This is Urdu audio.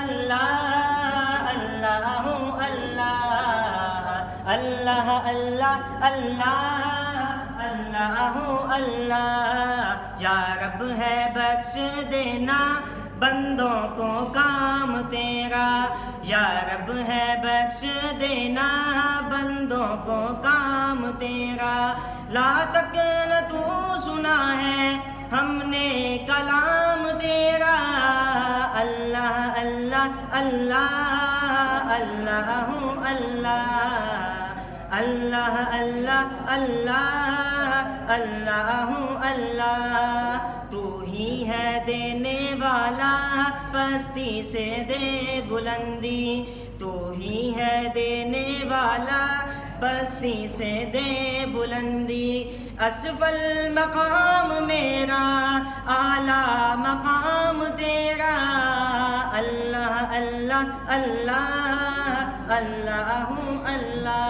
اللہ اللہ اللہ اللہ اللہ اللہ اللہ اللہ یا رب ہے بخش دینا بندوں کو کام تیرا، یا رب ہے بخش دینا بندوں کو کام تیرا، لا تک نہ تو سنا ہے ہم نے کلام تیرا، اللہ اللہ اللہ اللہ اللہ اللہ اللہ اللہ اللہ اللہ تو ہی ہے دینے والا پستی سے دے بلندی، تو ہی ہے دینے والا پستی سے دے بلندی، اسفل مقام میرا اعلیٰ مقام تیرا، اللہ اللہ اللہ اللہ اللہ